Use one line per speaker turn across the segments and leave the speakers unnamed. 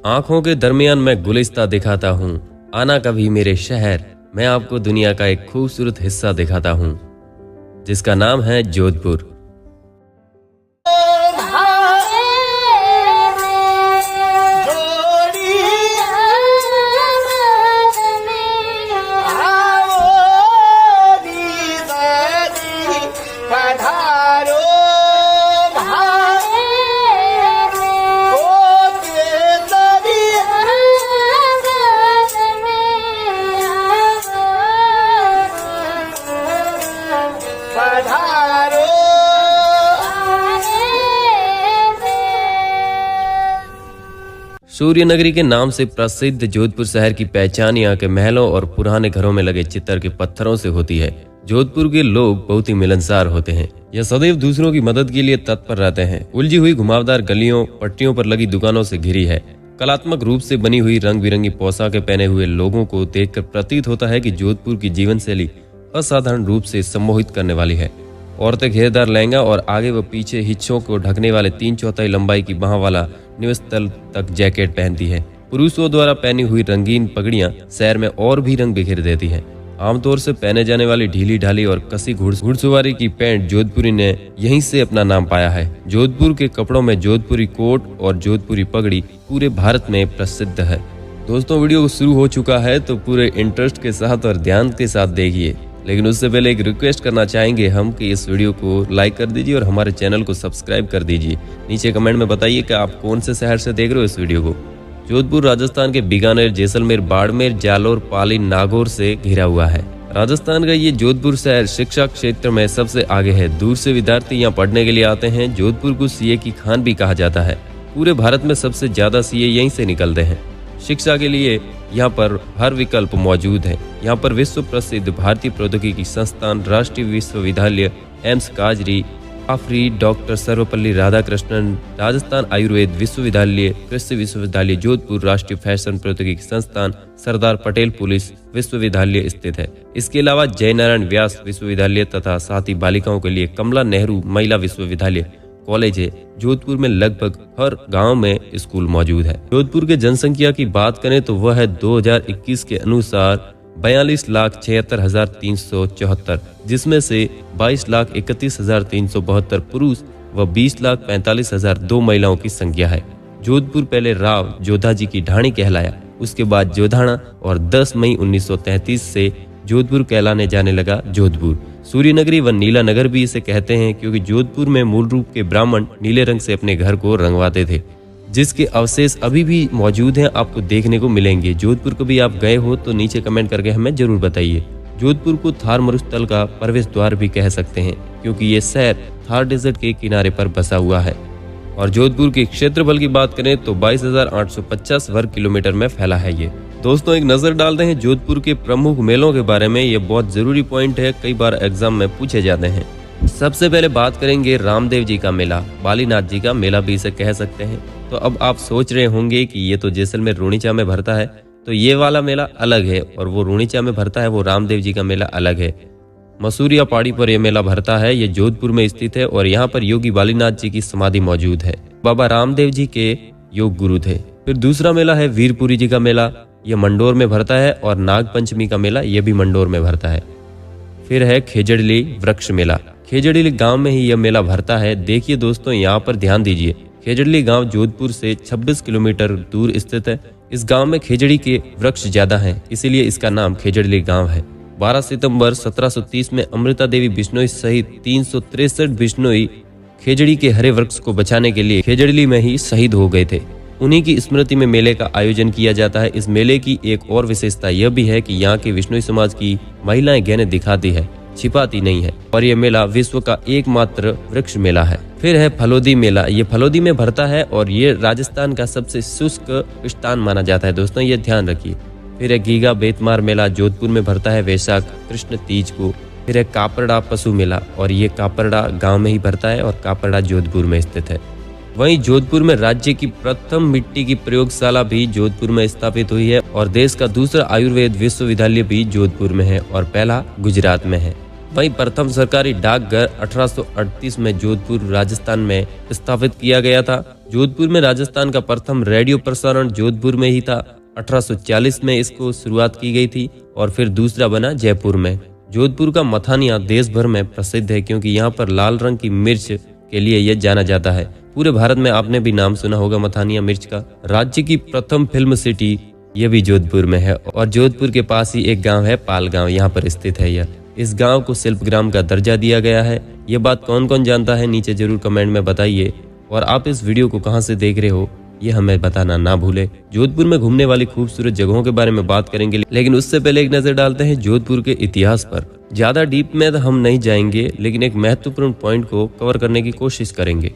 आंखों के दरमियान मैं गुलिस्ता दिखाता हूँ, आना कभी मेरे शहर, मैं आपको दुनिया का एक खूबसूरत हिस्सा दिखाता हूँ जिसका नाम है जोधपुर। सूर्य नगरी के नाम से प्रसिद्ध जोधपुर शहर की पहचान यहाँ के महलों और पुराने घरों में लगे चित्तर के पत्थरों से होती है। जोधपुर के लोग बहुत ही मिलनसार होते हैं। यह सदैव दूसरों की मदद के लिए तत्पर रहते हैं। उलझी हुई घुमावदार गलियों, पट्टियों पर लगी दुकानों से घिरी है। कलात्मक रूप से बनी हुई रंग बिरंगी पोशाकें पहने हुए लोगों को देखकर प्रतीत होता है कि जोधपुर की जीवन शैली असाधारण रूप से सम्मोहित करने वाली है। औरतें घेरदार लहंगा और आगे व पीछे हिस्सों को ढकने वाले 3/4 लंबाई की बाह वाला निवस तल तक जैकेट पहनती है। पुरुषों द्वारा पहनी हुई रंगीन पगड़ियां शहर में और भी रंग बिखेर देती हैं। आमतौर से पहने जाने वाली ढीली ढाली और कसी घुड़सवारी की पैंट जोधपुरी ने यहीं से अपना नाम पाया है। जोधपुर के कपड़ों में जोधपुरी कोट और जोधपुरी पगड़ी पूरे भारत में प्रसिद्ध है। दोस्तों, वीडियो शुरू हो चुका है तो पूरे इंटरेस्ट के साथ और ध्यान के साथ देखिए, लेकिन उससे पहले एक रिक्वेस्ट करना चाहेंगे हम कि इस वीडियो को लाइक कर दीजिए और हमारे चैनल को सब्सक्राइब कर दीजिए। नीचे कमेंट में बताइए कि आप कौन से शहर से देख रहे हो इस वीडियो को। जोधपुर राजस्थान के बीकानेर, जैसलमेर, बाड़मेर, जालोर, पाली, नागौर से घिरा हुआ है। राजस्थान का ये जोधपुर शहर शिक्षा क्षेत्र में सबसे आगे है। दूर से विद्यार्थी यहाँ पढ़ने के लिए आते हैं। जोधपुर को सीए की खान भी कहा जाता है। पूरे भारत में सबसे ज्यादा सीए यहीं से निकलते हैं। शिक्षा के लिए यहाँ पर हर विकल्प मौजूद है। यहाँ पर विश्व प्रसिद्ध भारतीय प्रौद्योगिकी संस्थान, राष्ट्रीय विश्वविद्यालय, एम्स काजरी, आफरी, डॉक्टर सर्वपल्ली राधाकृष्णन, राजस्थान आयुर्वेद विश्वविद्यालय, कृषि विश्वविद्यालय जोधपुर, राष्ट्रीय फैशन प्रौद्योगिकी संस्थान, सरदार पटेल पुलिस विश्वविद्यालय स्थित है। इसके अलावा जयनारायण व्यास विश्वविद्यालय तथा साथ ही बालिकाओं के लिए कमला नेहरू महिला विश्वविद्यालय कॉलेज है। जोधपुर में लगभग हर गांव में स्कूल मौजूद है। जोधपुर के जनसंख्या की बात करें तो वह है 2021 के अनुसार 42,76,374, जिसमें से 22,31,372 पुरुष व 20,45,002 महिलाओं की संख्या है। जोधपुर पहले राव जोधाजी की ढाणी कहलाया, उसके बाद जोधाना और 10 मई 1933 से जोधपुर कहलाने जाने लगा जोधपुर। सूर्य नगरी व नीला नगर भी इसे कहते हैं क्योंकि जोधपुर में मूल रूप के ब्राह्मण नीले रंग से अपने घर को रंगवाते थे, जिसके अवशेष अभी भी मौजूद हैं, आपको देखने को मिलेंगे। जोधपुर कभी आप गए हो तो नीचे कमेंट करके हमें जरूर बताइए। जोधपुर को थार मरुस्थल का प्रवेश द्वार भी कह सकते हैं क्योंकि ये शहर थार डेजर्ट के किनारे पर बसा हुआ है। और जोधपुर के क्षेत्रफल की बात करें तो 22,850 वर्ग किलोमीटर में फैला है ये। दोस्तों, एक नजर डालते हैं जोधपुर के प्रमुख मेलों के बारे में। ये बहुत जरूरी पॉइंट है, कई बार एग्जाम में पूछे जाते हैं। सबसे पहले बात करेंगे रामदेव जी का मेला, बालीनाथ जी का मेला भी इसे कह सकते हैं। तो अब आप सोच रहे होंगे कि ये तो जैसलमेर रूणीचा में भरता है, तो ये वाला मेला अलग है, और वो रूणीचा में भरता है वो रामदेव जी का मेला अलग है। मसूरिया पहाड़ी पर यह मेला भरता है, ये जोधपुर में स्थित है और यहाँ पर योगी बालीनाथ जी की समाधि मौजूद है। बाबा रामदेव जी के योग गुरु थे। फिर दूसरा मेला है वीरपुरी जी का मेला, यह मंडोर में भरता है, और नाग पंचमी का मेला यह भी मंडोर में भरता है। फिर है खेजड़ली वृक्ष मेला, खेजड़ली गांव में ही यह मेला भरता है। देखिए दोस्तों, यहाँ पर ध्यान दीजिए, खेजड़ली गांव जोधपुर से 26 किलोमीटर दूर स्थित है। इस गांव में खेजड़ी के वृक्ष ज्यादा हैं, इसीलिए इसका नाम खेजड़ली गांव है। 12 सितंबर 1730 में अमृता देवी बिश्नोई सहित 363 बिश्नोई खेजड़ी के हरे वृक्ष को बचाने के लिए खेजड़ली में ही शहीद हो गए थे। उन्हीं की स्मृति में मेले का आयोजन किया जाता है। इस मेले की एक और विशेषता यह भी है कि यहाँ के विश्नोई समाज की महिलाएं गहने दिखाती है, छिपाती नहीं है, और यह मेला विश्व का एकमात्र वृक्ष मेला है। फिर है फलोदी मेला, ये फलोदी में भरता है और ये राजस्थान का सबसे शुष्क स्थान माना जाता है। दोस्तों, ये ध्यान रखिए। फिर है गीगा बेतमार मेला, जोधपुर में भरता है वैशाख कृष्ण तीज को। फिर है कापरड़ा पशु मेला, और ये कापरड़ा गांव में ही भरता है और कापरड़ा जोधपुर में स्थित है। वहीं जोधपुर में राज्य की प्रथम मिट्टी की प्रयोगशाला भी जोधपुर में स्थापित हुई है, और देश का दूसरा आयुर्वेद विश्वविद्यालय भी जोधपुर में है और पहला गुजरात में है। वहीं प्रथम सरकारी डाकघर 1838 में जोधपुर राजस्थान में स्थापित किया गया था, जोधपुर में राजस्थान का प्रथम रेडियो प्रसारण जोधपुर में ही था। 1840 में इसको शुरुआत की गई थी और फिर दूसरा बना जयपुर में। जोधपुर का मथानिया देश भर में प्रसिद्ध है क्योंकि यहाँ पर लाल रंग की मिर्च के लिए यह जाना जाता है। पूरे भारत में आपने भी नाम सुना होगा मथानिया मिर्च का। राज्य की प्रथम फिल्म सिटी यह भी जोधपुर में है और जोधपुर के पास ही एक गांव है पाल गांव, यहाँ पर स्थित है यह। इस गांव को शिल्पग्राम का दर्जा दिया गया है। ये बात कौन कौन जानता है नीचे जरूर कमेंट में बताइए। और आप इस वीडियो को कहां से देख रहे हो ये हमें बताना ना भूले। जोधपुर में घूमने वाली खूबसूरत जगहों के बारे में बात करेंगे, लेकिन उससे पहले एक नजर डालते हैं जोधपुर के इतिहास पर। ज्यादा डीप में तो हम नहीं जाएंगे, लेकिन एक महत्वपूर्ण पॉइंट को कवर करने की कोशिश करेंगे।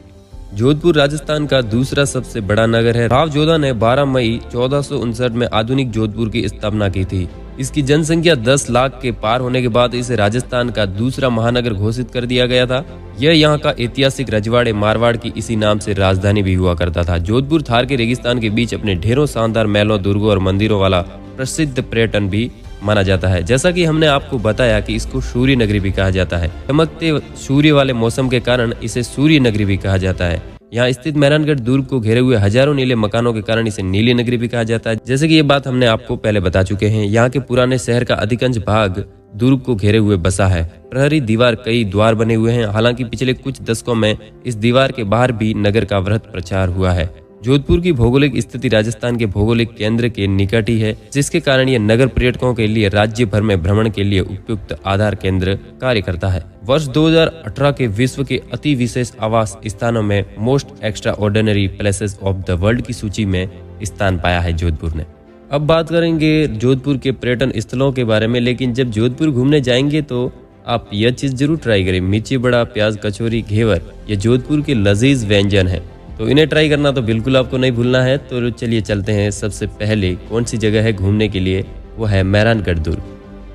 जोधपुर राजस्थान का दूसरा सबसे बड़ा नगर है। राव जोधा ने 12 मई 1459 में आधुनिक जोधपुर की स्थापना की थी। इसकी जनसंख्या 10 लाख के पार होने के बाद इसे राजस्थान का दूसरा महानगर घोषित कर दिया गया था। यह यहाँ का ऐतिहासिक रजवाड़े मारवाड़ की इसी नाम से राजधानी भी हुआ करता था। जोधपुर थार के रेगिस्तान के बीच अपने ढेरों शानदार महलों, दुर्गों और मंदिरों वाला प्रसिद्ध पर्यटन भी माना जाता है। जैसा कि हमने आपको बताया कि इसको सूर्य नगरी भी कहा जाता है। चमकते सूर्य वाले मौसम के कारण इसे सूर्य नगरी भी कहा जाता है। यहाँ स्थित मेहरानगढ़ दुर्ग को घेरे हुए हजारों नीले मकानों के कारण इसे नीली नगरी भी कहा जाता है। जैसे कि ये बात हमने आपको पहले बता चुके हैं। यहाँ के पुराने शहर का अधिकांश भाग दुर्ग को घेरे हुए बसा है। प्रहरी दीवार कई द्वार बने हुए हैं। हालांकि पिछले कुछ दशकों में इस दीवार के बाहर भी नगर का वृहत प्रचार हुआ है। जोधपुर की भौगोलिक स्थिति राजस्थान के भौगोलिक केंद्र के निकट ही है, जिसके कारण यह नगर पर्यटकों के लिए राज्य भर में भ्रमण के लिए उपयुक्त आधार केंद्र कार्य करता है। वर्ष 2018 के विश्व के अति विशेष आवास स्थानों में most extra ordinary places of the world की सूची में स्थान पाया है जोधपुर ने। अब बात करेंगे जोधपुर के पर्यटन स्थलों के बारे में, लेकिन जब जोधपुर घूमने जाएंगे तो आप यह चीज जरूर ट्राई करें। मिर्ची बड़ा, प्याज कचौरी, घेवर, ये जोधपुर के लजीज व्यंजन है, तो इन्हें ट्राई करना तो बिल्कुल आपको नहीं भूलना है। तो चलिए चलते हैं। सबसे पहले कौन सी जगह है घूमने के लिए, वो है मेहरानगढ़ दुर्ग।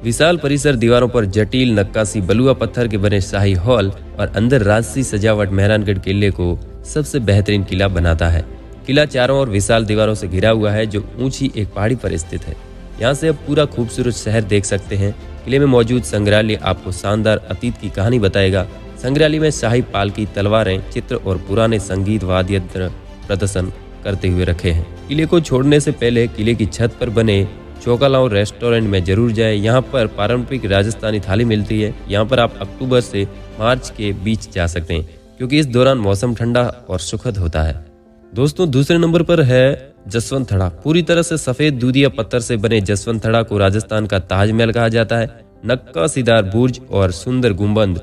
विशाल परिसर, दीवारों पर जटिल नक्काशी, बलुआ पत्थर के बने शाही हॉल और अंदर राजसी सजावट मेहरानगढ़ किले को सबसे बेहतरीन किला बनाता है। किला चारों ओर विशाल दीवारों से घिरा हुआ है जो ऊंची एक पहाड़ी पर स्थित है। यहाँ से अब पूरा खूबसूरत शहर देख सकते हैं। किले में मौजूद संग्रहालय आपको शानदार अतीत की कहानी बताएगा। संग्रहालय में शाही पालकी, तलवारें, चित्र और पुराने संगीत वाद्य यंत्र प्रदर्शन करते हुए रखे हैं। किले को छोड़ने से पहले किले की छत पर बने चौकालाओ रेस्टोरेंट में जरूर जाएं। यहाँ पर पारंपरिक राजस्थानी थाली मिलती है। यहाँ पर आप अक्टूबर से मार्च के बीच जा सकते हैं क्योंकि इस दौरान मौसम ठंडा और सुखद होता है। दोस्तों, दूसरे नंबर पर है जसवंत थड़ा। पूरी तरह से सफेद दूधिया पत्थर से बने जसवंत थड़ा को राजस्थान का ताजमहल कहा जाता है। नक्काशीदार बुर्ज और सुंदर गुंबद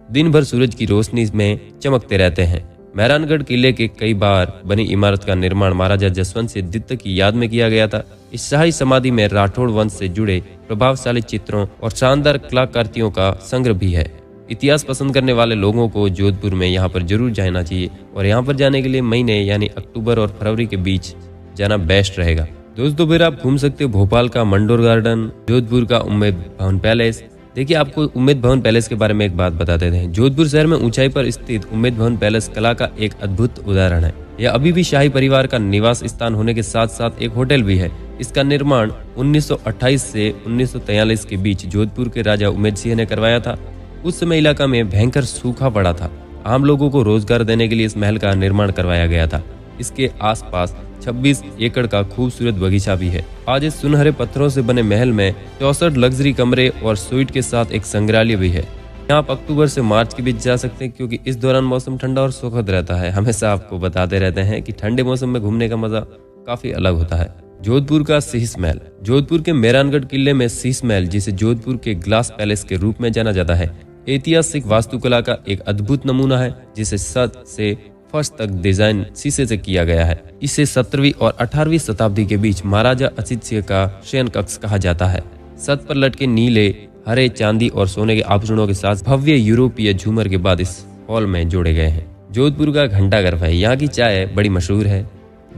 दिन भर सूरज की रोशनी में चमकते रहते हैं। मेहरानगढ़ किले के कई बार बनी इमारत का निर्माण महाराजा जसवंत सिंह द्वितीय की याद में किया गया था। इस शाही समाधि में राठौड़ वंश से जुड़े प्रभावशाली चित्रों और शानदार कलाकृतियों का संग्रह भी है। इतिहास पसंद करने वाले लोगों को जोधपुर में यहाँ पर जरूर जाना चाहिए और यहाँ पर जाने के लिए महीने यानी अक्टूबर और फरवरी के बीच जाना बेस्ट रहेगा। दोस्तों, फिर आप घूम सकते हो भोपाल का मंडोर गार्डन, जोधपुर का उम्मेद भवन पैलेस। देखिए, आपको उम्मेद भवन पैलेस के बारे में एक बात बता देते हैं। जोधपुर शहर में ऊंचाई पर स्थित उम्मेद भवन पैलेस कला का एक अद्भुत उदाहरण है। यह अभी भी शाही परिवार का निवास स्थान होने के साथ साथ एक होटल भी है। इसका निर्माण 1928 से 1943 के बीच जोधपुर के राजा उम्मेद सिंह ने करवाया था। उस समय इलाका में भयंकर सूखा पड़ा था। आम लोगों को रोजगार देने के लिए इस महल का निर्माण करवाया गया था। इसके आसपास 26 एकड़ का खूबसूरत बगीचा भी है। आज इस सुनहरे पत्थरों से बने महल में 64 लग्जरी कमरे और स्वीट के साथ एक संग्रहालय भी है। यहाँ आप अक्टूबर से मार्च के बीच जा सकते हैं क्योंकि इस दौरान मौसम ठंडा और सुखद रहता है। हमेशा आपको बताते रहते हैं कि ठंडे मौसम में घूमने का मजा काफी अलग होता है। जोधपुर का शीश महल। जोधपुर के मेहरानगढ़ किले में शीश महल, जिसे जोधपुर के ग्लास पैलेस के रूप में जाना जाता है, ऐतिहासिक वास्तुकला का एक अद्भुत नमूना है जिसे छत से फर्श तक डिजाइन शीशे से किया गया है। इसे 17वीं और 18वीं शताब्दी के बीच महाराजा असित सिंह का शयन कक्ष कहा जाता है। छत पर लटके नीले, हरे, चांदी और सोने के आभूषणों के साथ भव्य यूरोपीय झूमर के बाद इस हॉल में जोड़े गए हैं। जोधपुर का घंटाघर है। यहाँ की चाय बड़ी मशहूर है,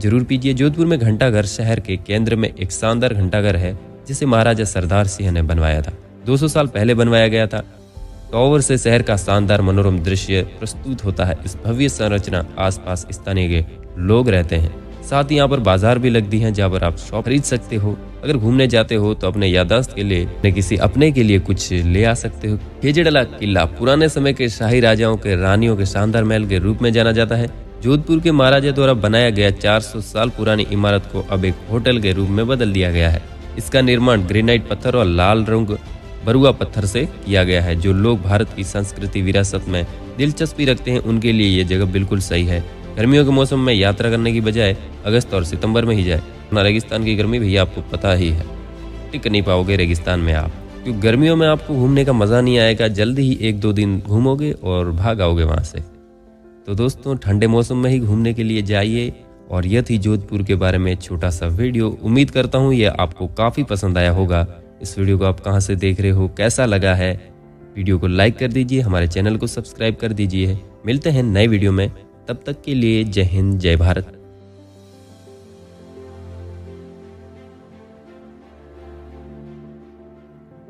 जरूर पीजिए। जोधपुर में घंटाघर शहर के केंद्र में एक शानदार घंटाघर है जिसे महाराजा सरदार सिंह ने बनवाया था। 200 साल पहले बनवाया गया था। टावर से शहर का शानदार मनोरम दृश्य प्रस्तुत होता है। इस भव्य संरचना आसपास स्थानीय के लोग रहते हैं। साथ ही यहाँ पर बाजार भी लगती हैं जहाँ पर आप शॉप खरीद सकते हो। अगर घूमने जाते हो तो अपने याददाश्त के लिए किसी अपने के लिए कुछ ले आ सकते हो। खेजड़ला किला पुराने समय के शाही राजाओं के रानियों के शानदार महल के रूप में जाना जाता है। जोधपुर के महाराजा द्वारा बनाया गया 400 साल पुरानी इमारत को अब एक होटल के रूप में बदल दिया गया है। इसका निर्माण ग्रेनाइट पत्थर और लाल रंग बरुआ पत्थर से किया गया है। जो लोग भारत की संस्कृति विरासत में दिलचस्पी रखते हैं उनके लिए ये जगह बिल्कुल सही है। गर्मियों के मौसम में यात्रा करने की बजाय अगस्त और सितंबर में ही जाए। रेगिस्तान की गर्मी भैया आपको पता ही है, टिक नहीं पाओगे रेगिस्तान में आप, क्योंकि गर्मियों में आपको घूमने का मज़ा नहीं आएगा। जल्दी ही 1-2 दिन घूमोगे और भाग आओगे वहाँ से। तो दोस्तों ठंडे मौसम में ही घूमने के लिए जाइए। और यह थी जोधपुर के बारे में छोटा सा वीडियो। उम्मीद करता हूँ यह आपको काफ़ी पसंद आया होगा। इस वीडियो को आप कहाँ से देख रहे हो, कैसा लगा है, वीडियो को लाइक कर दीजिए, हमारे चैनल को सब्सक्राइब कर दीजिए। मिलते हैं नए वीडियो में, तब तक के लिए जय हिंद जय भारत।